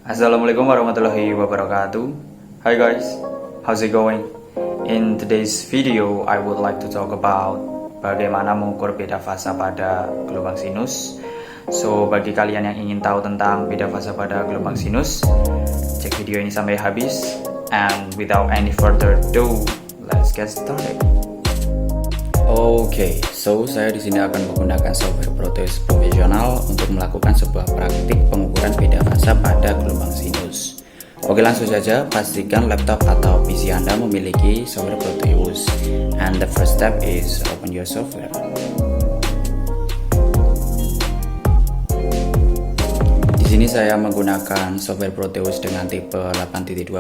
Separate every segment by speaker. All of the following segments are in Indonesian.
Speaker 1: Assalamualaikum warahmatullahi wabarakatuh. Hi guys, how's it going? In today's video, I would like to talk about bagaimana mengukur beda fasa pada gelombang sinus. So, bagi kalian yang ingin tahu tentang beda fasa pada gelombang sinus, cek video ini sampai habis. And without any further ado, let's get started. Oke, so saya di sini akan menggunakan software Proteus profesional untuk melakukan sebuah praktik pengukuran beda fasa pada gelombang sinus. Oke, langsung saja pastikan laptop atau PC Anda memiliki software Proteus. And the first step is open your software. Di sini saya menggunakan software Proteus dengan tipe 8.12.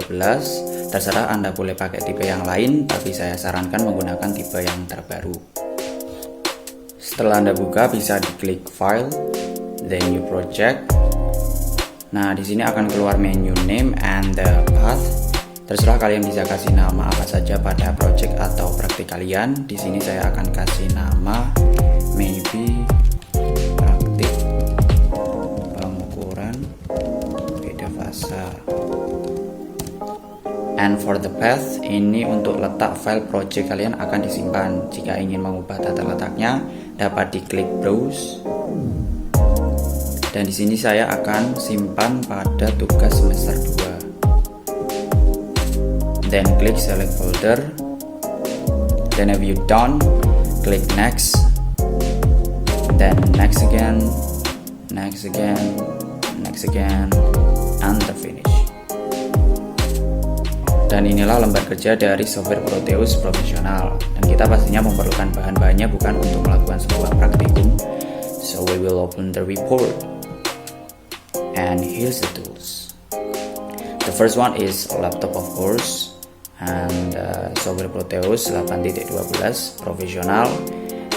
Speaker 1: Terserah Anda boleh pakai tipe yang lain, tapi saya sarankan menggunakan tipe yang terbaru. Setelah Anda buka, bisa diklik File, then New Project. Nah, di sini akan keluar menu Name and the Path. Terserah kalian bisa kasih nama apa saja pada project atau praktik kalian. Di sini saya akan kasih nama maybe praktik pengukuran beda fasa. And for the path, ini untuk letak file project kalian akan disimpan. Jika ingin mengubah tata letaknya, dapat diklik Browse. Dan di sini saya akan simpan pada tugas semester 2. Then klik Select Folder. Then if you done, klik Next. Then Next again, Next again, Next again, and the finish. Dan inilah lembar kerja dari software Proteus profesional. Dan kita pastinya memerlukan bahan-bahannya bukan untuk melakukan sebuah praktikum. So we will open the report. And here's the tools. The first one is laptop of course. And software Proteus 8.12 profesional.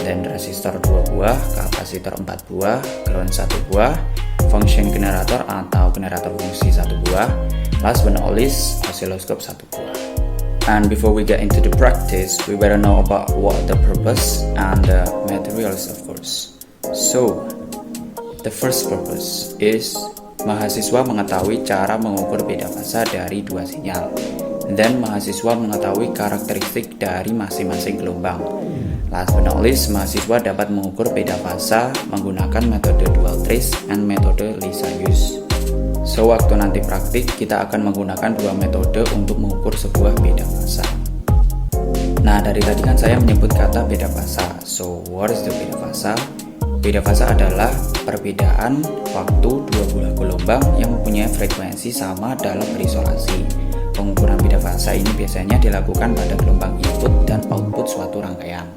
Speaker 1: Dan resistor 2 buah, kapasitor 4 buah, ground 1 buah, function generator atau generator fungsi 1 buah. Last but not least, oscilloscope 1 buah. And before we get into the practice, we better know about what the purpose and the materials, of course. So, the first purpose is mahasiswa mengetahui cara mengukur beda fasa dari dua sinyal. Dan mahasiswa mengetahui karakteristik dari masing-masing gelombang. Last but not least, mahasiswa dapat mengukur beda fasa menggunakan metode dual trace and metode Lissajous. So, waktu nanti praktik, kita akan menggunakan dua metode untuk mengukur sebuah beda fasa. Nah, dari tadi kan saya menyebut kata beda fasa. So, what is the beda fasa? Beda fasa adalah perbedaan waktu dua buah gelombang yang mempunyai frekuensi sama dalam berisolasi. Pengukuran beda fasa ini biasanya dilakukan pada gelombang input dan output suatu rangkaian.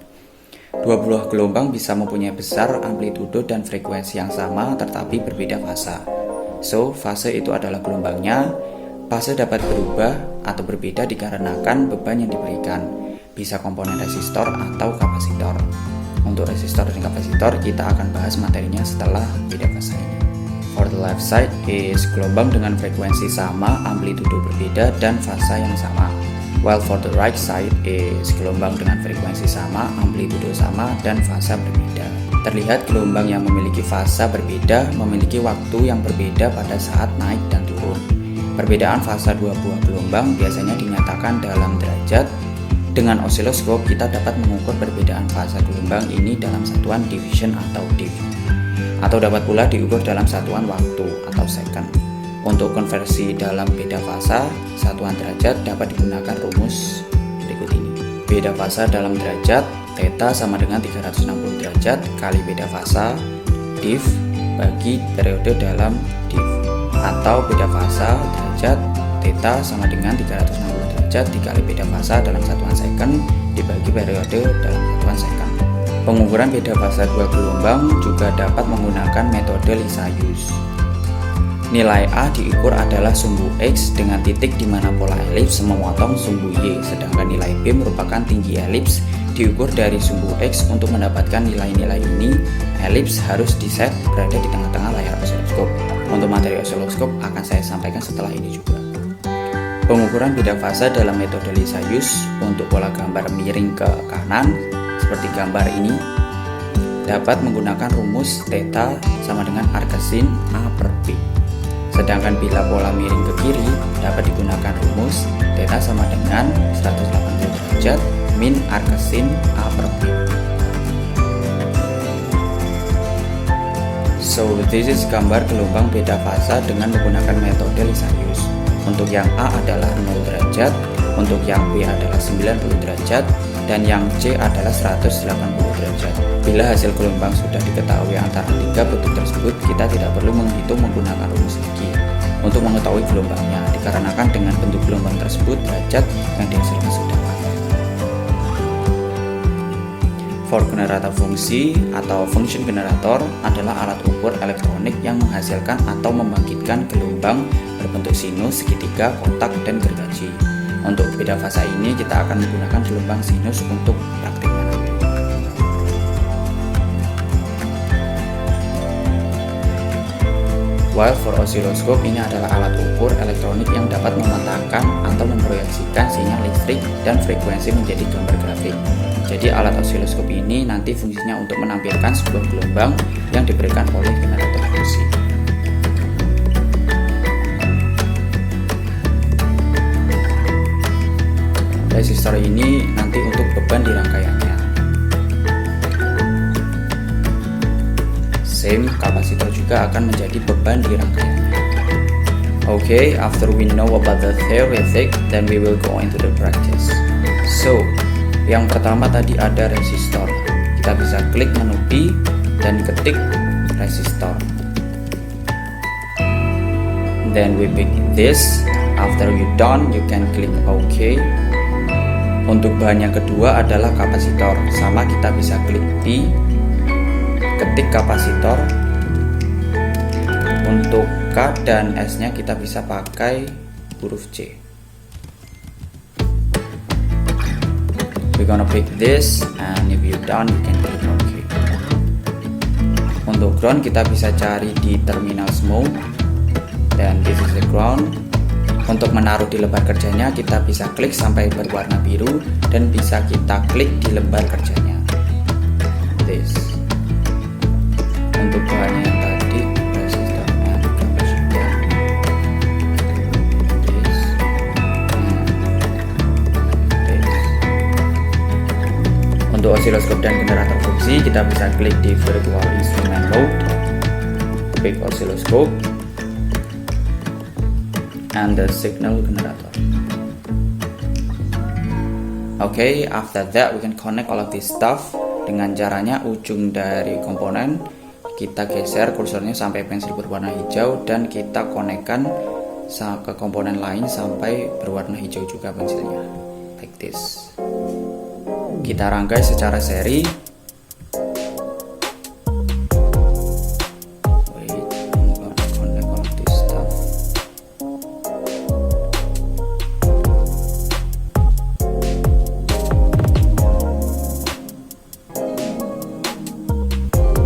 Speaker 1: Dua buah gelombang bisa mempunyai besar amplitudo dan frekuensi yang sama tetapi berbeda fasa. So, fase itu adalah gelombangnya. Fase dapat berubah atau berbeda dikarenakan beban yang diberikan. Bisa komponen resistor atau kapasitor. Untuk resistor dan kapasitor, kita akan bahas materinya setelah beda fase ini. For the left side is gelombang dengan frekuensi sama, amplitudo berbeda, dan fasa yang sama. While for the right side is gelombang dengan frekuensi sama, amplitudo sama, dan fasa berbeda. Terlihat gelombang yang memiliki fasa berbeda memiliki waktu yang berbeda pada saat naik dan turun. Perbedaan fasa dua buah gelombang biasanya dinyatakan dalam derajat. Dengan osiloskop kita dapat mengukur perbedaan fasa gelombang ini dalam satuan division atau div. Atau dapat pula diukur dalam satuan waktu atau second. Untuk konversi dalam beda fasa, satuan derajat dapat digunakan rumus berikut ini. Beda fasa dalam derajat, theta sama dengan 360 derajat kali beda fasa div bagi periode dalam div. Atau beda fasa derajat, theta sama dengan 360 derajat dikali beda fasa dalam satuan second dibagi periode dalam satuan second. Pengukuran beda fasa dua gelombang juga dapat menggunakan metode Lissajous. Nilai A diukur adalah sumbu X dengan titik di mana pola elips memotong sumbu Y, sedangkan nilai B merupakan tinggi elips diukur dari sumbu X. Untuk mendapatkan nilai-nilai ini, elips harus diset berada di tengah-tengah layar osiloskop. Untuk materi osiloskop akan saya sampaikan setelah ini juga. Pengukuran beda fasa dalam metode Lissajous untuk pola gambar miring ke kanan seperti gambar ini dapat menggunakan rumus theta sama dengan arcsin A per B. Sedangkan bila pola miring ke kiri, dapat digunakan rumus theta sama dengan 180 derajat min arc sin A per B. So, this is gambar gelombang beda fasa dengan menggunakan metode Lissajous. Untuk yang A adalah 0 derajat, untuk yang B adalah 90 derajat, dan yang C adalah 180 derajat. Bila hasil gelombang sudah diketahui antara tiga bentuk tersebut, kita tidak perlu menghitung menggunakan rumus lagi untuk mengetahui gelombangnya, dikarenakan dengan bentuk gelombang tersebut derajat yang dihasilkan sudah ada. For generator fungsi atau function generator adalah alat ukur elektronik yang menghasilkan atau membangkitkan gelombang berbentuk sinus, segitiga, kotak, dan gergaji. Untuk beda fasa ini kita akan menggunakan gelombang sinus untuk praktiknya. While for oscilloscope, ini adalah alat ukur elektronik yang dapat memetakan atau memproyeksikan sinyal listrik dan frekuensi menjadi gambar grafik. Jadi alat oscilloscope ini nanti fungsinya untuk menampilkan sebuah gelombang yang diberikan oleh generator fungsi. Resistor ini nanti untuk beban di rangkaiannya. Same, kapasitor juga akan menjadi beban di rangkaiannya. Okay, after we know about the theoretic, then we will go into the practice. So, yang pertama tadi ada resistor. Kita bisa klik menu P dan ketik resistor. Then we pick this. After you done, you can click OK. Untuk bahan yang kedua adalah kapasitor. Sama, kita bisa klik P, ketik kapasitor. Untuk K dan S nya kita bisa pakai huruf C. We're gonna pick this, and if you're done, you can click OK. Untuk ground kita bisa cari di terminal mode, dan this is the ground. Untuk menaruh di lembar kerjanya kita bisa klik sampai berwarna biru, dan bisa kita klik di lembar kerjanya. This. Untuk bahannya yang tadi resistor and kapasitor. This. Untuk oscilloscope dan generator fungsi kita bisa klik di virtual instrument mode, pick oscilloscope and the signal generator. Okay, after that we can connect all of this stuff. Dengan caranya ujung dari komponen kita geser kursornya sampai pensil berwarna hijau, dan kita konekkan ke komponen lain sampai berwarna hijau juga pensilnya, like this. Kita rangkai secara seri.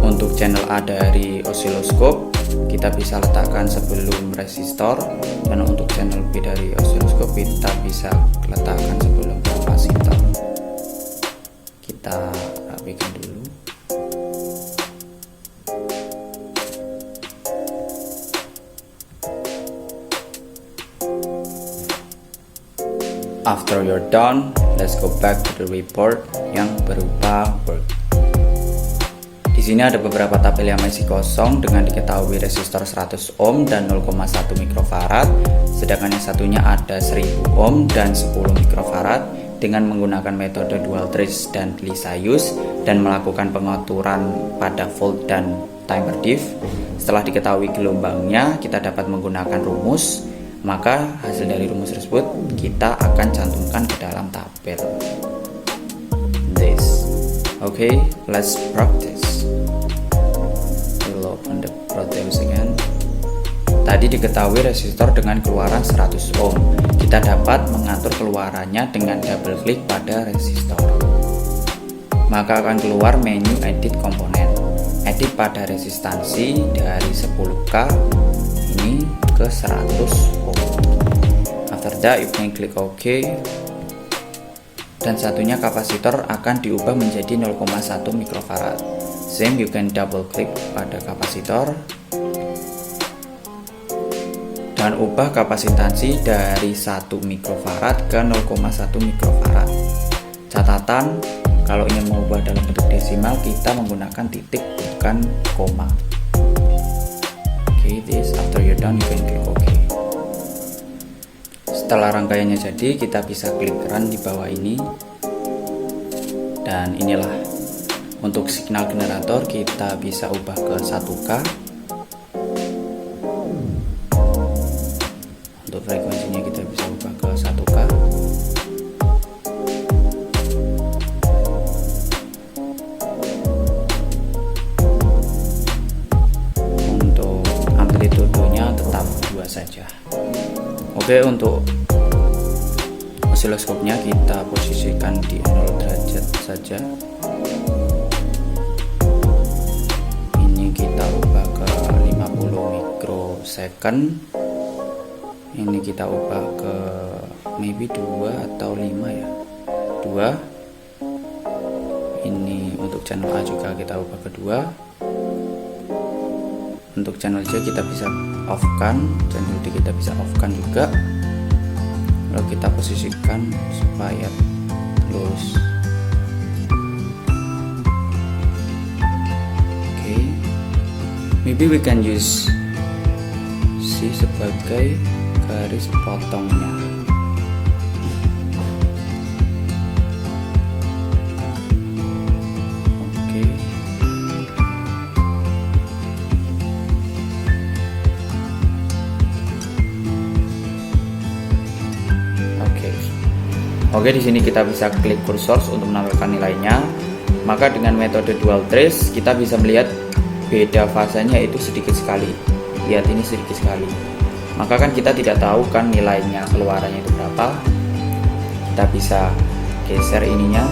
Speaker 1: Untuk channel A dari oscilloscope kita bisa letakkan sebelum resistor, dan untuk channel B dari oscilloscope kita bisa letakkan sebelum kapasitor. Kita rapikan dulu. After you're done, let's go back to the report yang berupa work. Di sini ada beberapa tabel yang masih kosong dengan diketahui resistor 100 ohm dan 0,1 mikrofarad, sedangkan yang satunya ada 1000 ohm dan 10 mikrofarad dengan menggunakan metode dual trace dan Lissajous dan melakukan pengaturan pada volt dan timer diff. Setelah diketahui gelombangnya, kita dapat menggunakan rumus, maka hasil dari rumus tersebut kita akan cantumkan ke dalam tabel. This. Okay, let's practice. We'll open the Proteus again. Tadi diketahui resistor dengan keluaran 100 ohm. Kita dapat mengatur keluarannya dengan double klik pada resistor. Maka akan keluar menu edit komponen. Edit pada resistansi dari 10K ini ke 100 ohm. After that you can click OK. Dan satunya kapasitor akan diubah menjadi 0,1 mikrofarad. Same, you can double klik pada kapasitor. dan ubah kapasitansi dari 1 mikrofarad ke 0,1 mikrofarad. Catatan, kalau ingin mengubah dalam bentuk desimal kita menggunakan titik bukan koma. Okay, this after you're done you can click OK. Setelah rangkaiannya jadi, kita bisa klik run di bawah ini. Dan inilah untuk signal generator, kita bisa ubah ke 1K. Untuk frekuensinya kita bisa ubah ke 1K. Untuk amplitudenya tetap 2 saja. Oke, untuk osiloskopnya kita posisikan di 0 derajat saja. Ini kita ubah ke 50 mikrosecond. Ini kita ubah ke maybe 2 atau 5 ya. 2. Ini untuk channel A juga kita ubah ke 2. Untuk channel C kita bisa off kan, channel D kita bisa off kan juga. Lalu kita posisikan supaya lurus. Oke, maybe we can use C sebagai garis potongnya. Oke, di sini kita bisa klik kursor untuk menampilkan nilainya. Maka dengan metode dual trace kita bisa melihat beda fasanya itu sedikit sekali. Lihat, ini sedikit sekali. Maka kan kita tidak tahu kan nilainya keluarannya itu berapa. Kita bisa geser ininya,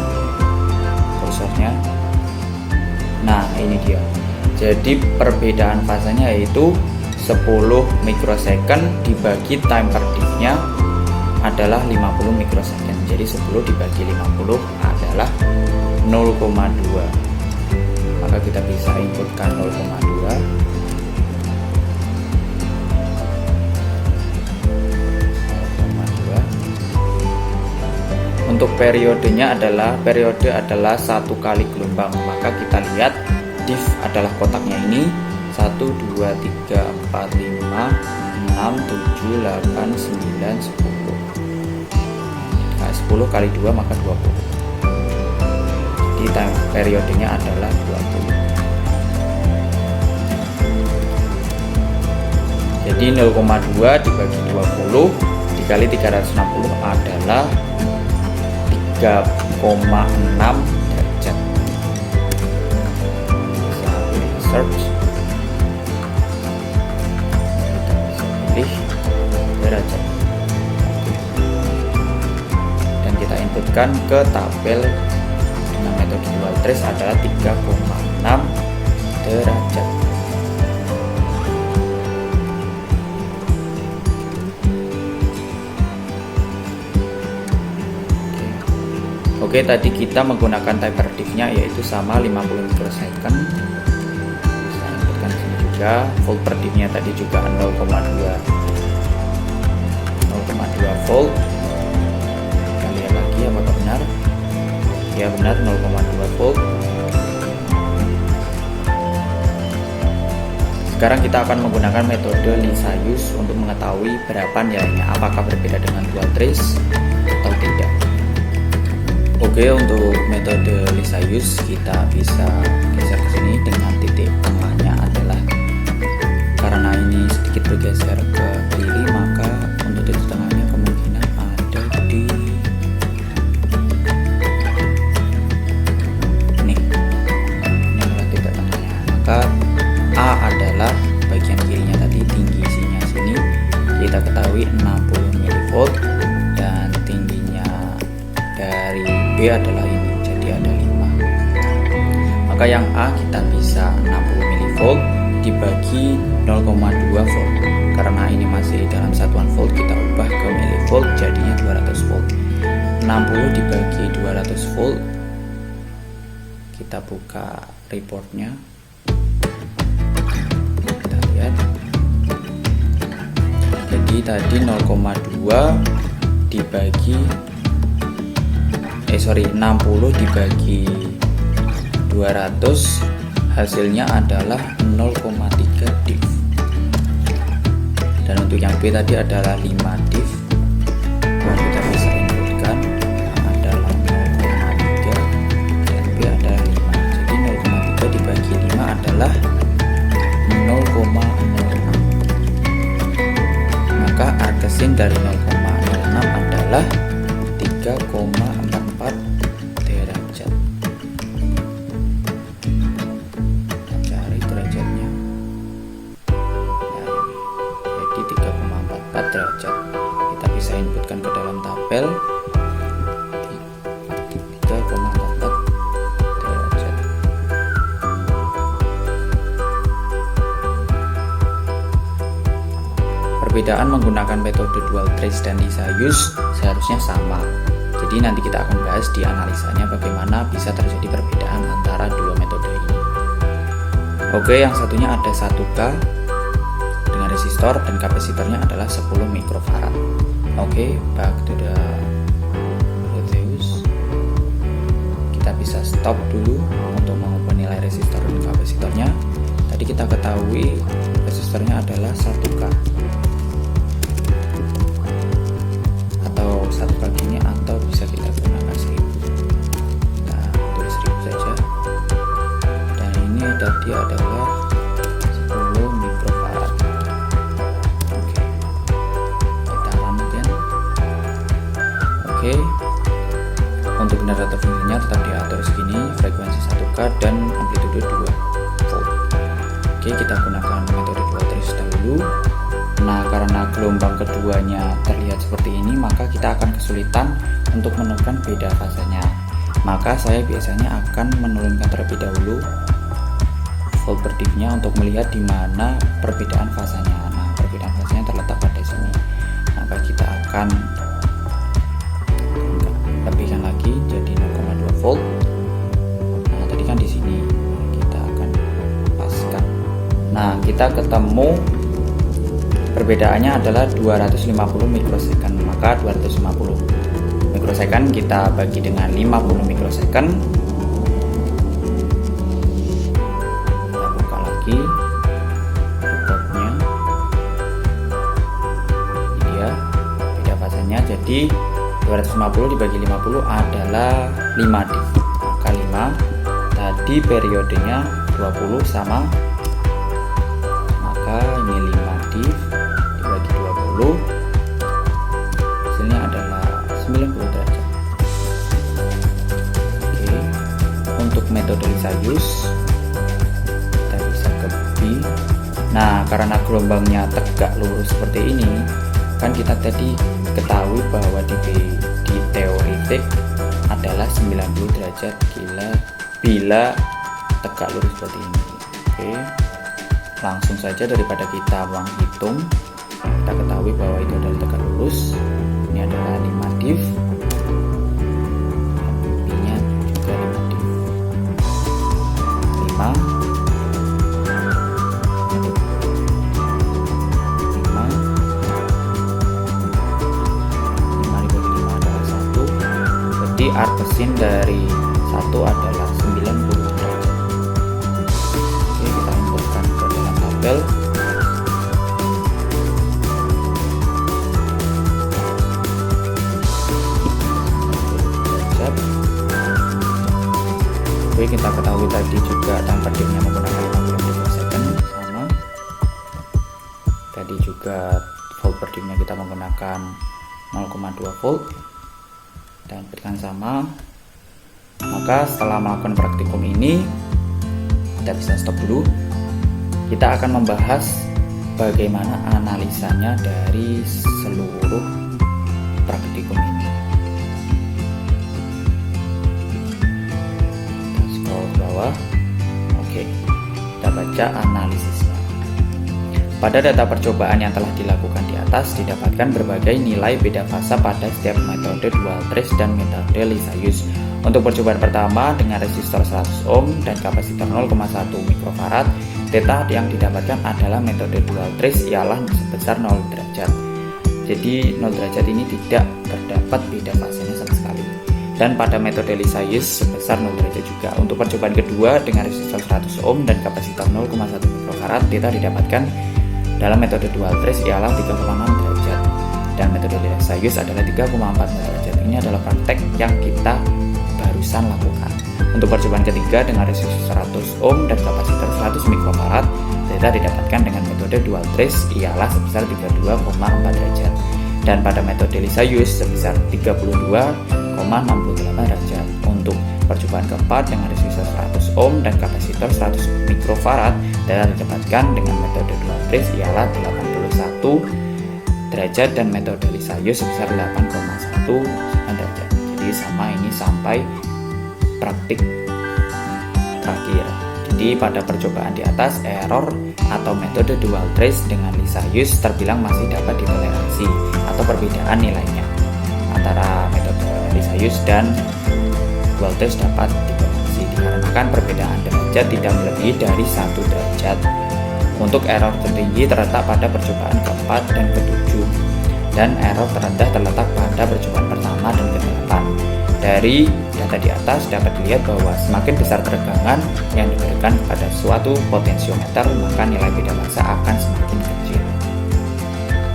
Speaker 1: kursornya. Nah, ini dia. Jadi perbedaan fasanya yaitu 10 mikrosecond dibagi time per diff-nya adalah 50 mikrosecond. Jadi 10 dibagi 50 adalah 0,2. Maka kita bisa inputkan 0,2. Untuk periodenya adalah satu kali gelombang. Maka kita lihat diff adalah kotaknya ini 1, 2, 3, 4, 5, 6, 7, 8, 9, 10. 10 kali 2 maka 20. Jadi time periodenya adalah 20. Jadi 0,2 dibagi 20 dikali 360 adalah 3,6 derajat. Bisa pilih search. Kita bisa pilih derajat. Inputkan ke tabel dengan metode dual trace adalah 3,6 derajat. Oke, tadi kita menggunakan time per diff-nya yaitu sama 50 mikrosecond. Bisa inputkan sini juga. Volt per diff-nya tadi juga 0,2 volt. Apakah benar? Ya benar, 0,2 volt. Sekarang kita akan menggunakan metode Lissajous untuk mengetahui berapa nilainya, apakah berbeda dengan dual trace atau tidak. Oke, untuk metode Lissajous kita bisa geser ke sini dengan titik tengahnya adalah, karena ini sedikit bergeser ke kiri, maka untuk titik tengahnya kemungkinan ada di A adalah bagian kirinya tadi, tinggi isinya sini kita ketahui 60 mV dan tingginya dari B adalah ini, jadi ada 5. Maka yang A kita bisa 60 mV dibagi 0,2 volt. Karena ini masih dalam satuan volt, kita ubah ke milivolt jadinya 200 volt. 60 dibagi 200 volt, kita buka reportnya. Jadi Jadi tadi 0,2 dibagi 60 dibagi 200, hasilnya adalah 0,3 div. Dan untuk yang B tadi adalah 5 div. Dan kita bisa inputkan adalah 0,3 dan B adalah 5. Jadi 0,3 dibagi 5 adalah 0,06. Maka artesin dari 0,06 adalah 3,44 derajat. Cari derajatnya. Nah, jadi 3,44 derajat. Kita bisa inputkan ke dalam tabel 3,44 derajat. Perbedaan menggunakan metode dual trace dan Lisa-Hughes seharusnya sama. Jadi nanti kita akan bahas di analisanya bagaimana bisa terjadi perbedaan antara dua metode ini. Oke, yang satunya ada 1K dengan resistor dan kapasitornya adalah 10 mikrofarad. Oke, back to the Proteus. Kita bisa stop dulu untuk mengubah nilai resistor dan kapasitornya. Tadi kita ketahui resistornya adalah 1K. Atau 1 kali ini, atau bisa kita gunakan 1000. Nah, tulis 1000 saja. Dan ini tadi adalah 10 mikrofarad. Oke, kita runkan. Oke, untuk generator fungsinya tetap diatur segini, frekuensi 1K dan amplitude 2 volt. Oke, kita gunakan metode dual trace dahulu. Nah, karena gelombang keduanya terlihat seperti ini, maka kita akan kesulitan untuk menemukan beda fasenya. Maka saya biasanya akan menurunkan terlebih dahulu volt per div-nya untuk melihat di mana perbedaan fasenya. Nah, perbedaan fasenya terletak pada sini. Maka kita akan lebihkan lagi jadi 0,2 volt. Nah, tadi kan di sini kita akan paskan. Nah, kita ketemu perbedaannya adalah 250 mikrosecond. Maka 250 mikrosecond kita bagi dengan 50 mikrosecond. Kita buka lagi reportnya. Ini dia beda fasenya. Jadi 250 dibagi 50 adalah 5 div. Maka 5 tadi periodenya 20 sama, maka ini 5 div dibagi 20, hasilnya adalah 90 derajat. Oke, untuk metode Lisa-Hughes kita bisa ke B. Nah, karena gelombangnya tegak lurus seperti ini, kan kita tadi ketahui bahwa di teoretik adalah 90 derajat bila tegak lurus seperti ini. Oke, langsung saja daripada kita menghitung, kita ketahui bahwa itu adalah tegak lurus. Ini adalah 5 div, B-nya juga 5 div. 5 adalah 1. Jadi artesin dari 1 adalah 90 derajat. Oke, kita inputkan ke dalam tabel. Oke, kita ketahui tadi juga tempat div-nya menggunakan 50 mikrosecond sama. Tadi juga volt per div-nya kita menggunakan 0,2 volt dan berikan sama. Maka setelah melakukan praktikum ini, kita bisa stop dulu. Kita akan membahas bagaimana analisanya dari seluruh praktikum ini. Oke, kita baca analisisnya. Pada data percobaan yang telah dilakukan di atas, didapatkan berbagai nilai beda fasa pada setiap metode dual trace dan metode Lisa-Hughes. Untuk percobaan pertama dengan resistor 100 ohm dan kapasitor 0,1 mikrofarad, data yang didapatkan adalah metode dual trace ialah sebesar 0 derajat. Jadi 0 derajat ini tidak terdapat beda fasenya sama sekali. Dan pada metode Lisius sebesar 0 derajat juga. Untuk percobaan kedua dengan resistor 100 ohm dan kapasitor 0,1 mikrofarad, data didapatkan dalam metode dual trace ialah 3,6 derajat. Dan metode Lisius adalah 3,4 derajat. Ini adalah praktek yang kita barusan lakukan. Untuk percobaan ketiga dengan resistor 100 ohm dan kapasitor 100 mikrofarad, data didapatkan dengan metode dual trace ialah sebesar 32,4 derajat. Dan pada metode Lisius sebesar 32,68 derajat. Untuk percobaan keempat dengan resistor 100 ohm dan kapasitor 100 mikrofarad, data didapatkan dengan metode dual trace ialah 81 derajat dan metode Lisius sebesar 8,1 derajat. Jadi sama ini sampai praktik terakhir. Jadi pada percobaan di atas, error atau metode dual trace dengan Lisius terbilang masih dapat ditoleransi atau perbedaan nilainya antara metode Lisius dan dual trace dapat ditoleransi dikarenakan perbedaan derajat tidak melebihi dari 1 derajat. Untuk error tertinggi terletak pada percobaan keempat dan ketujuh, dan error terendah terletak pada percobaan pertama dan kedelapan. Dari data di atas dapat dilihat bahwa semakin besar tegangan yang diberikan kepada suatu potensiometer, maka nilai beda fase akan semakin kecil.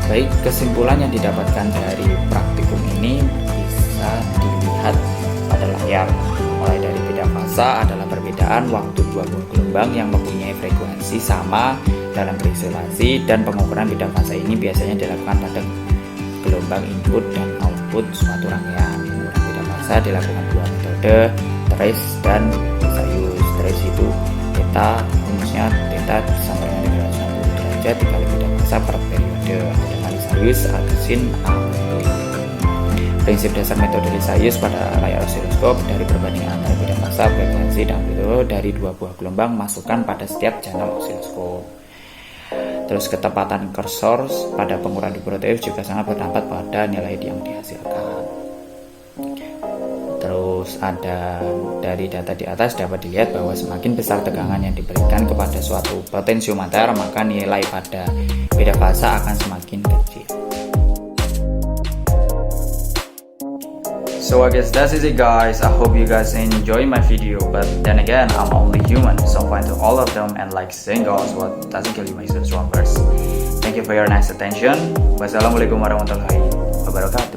Speaker 1: Baik, kesimpulan yang didapatkan dari praktikum ini bisa dilihat pada layar. Mulai dari beda fase adalah perbedaan waktu dua buah gelombang yang mempunyai frekuensi sama dalam berisolasi, dan pengukuran beda fase ini biasanya dilakukan pada gelombang input dan output suatu rangkaian. Dilakukan dua metode, trace dan Lisius. Trace itu theta, rumusnya theta sampai dengan 90 derajat dikali beda fase per periode. Dengan Lisius sin A. Prinsip dasar metode Lisius pada layar osiloskop dari perbandingan antara beda fase, frekuensi, dan amplitude dari dua buah gelombang masukkan pada setiap channel osiloskop. Terus ketepatan kursor pada pengukuran diproteus juga sangat berdampak pada nilai yang dihasilkan. Terus ada dari data di atas dapat dilihat bahwa semakin besar tegangan yang diberikan kepada suatu potensiometer, maka nilai pada beda fase akan semakin kecil. So I guess that's it guys. I hope you guys enjoy my video, but then again I'm only human, so fine to all of them, and like saying goes, what doesn't kill you makes you stronger. Thank you for your nice attention. Wassalamualaikum warahmatullahi wabarakatuh.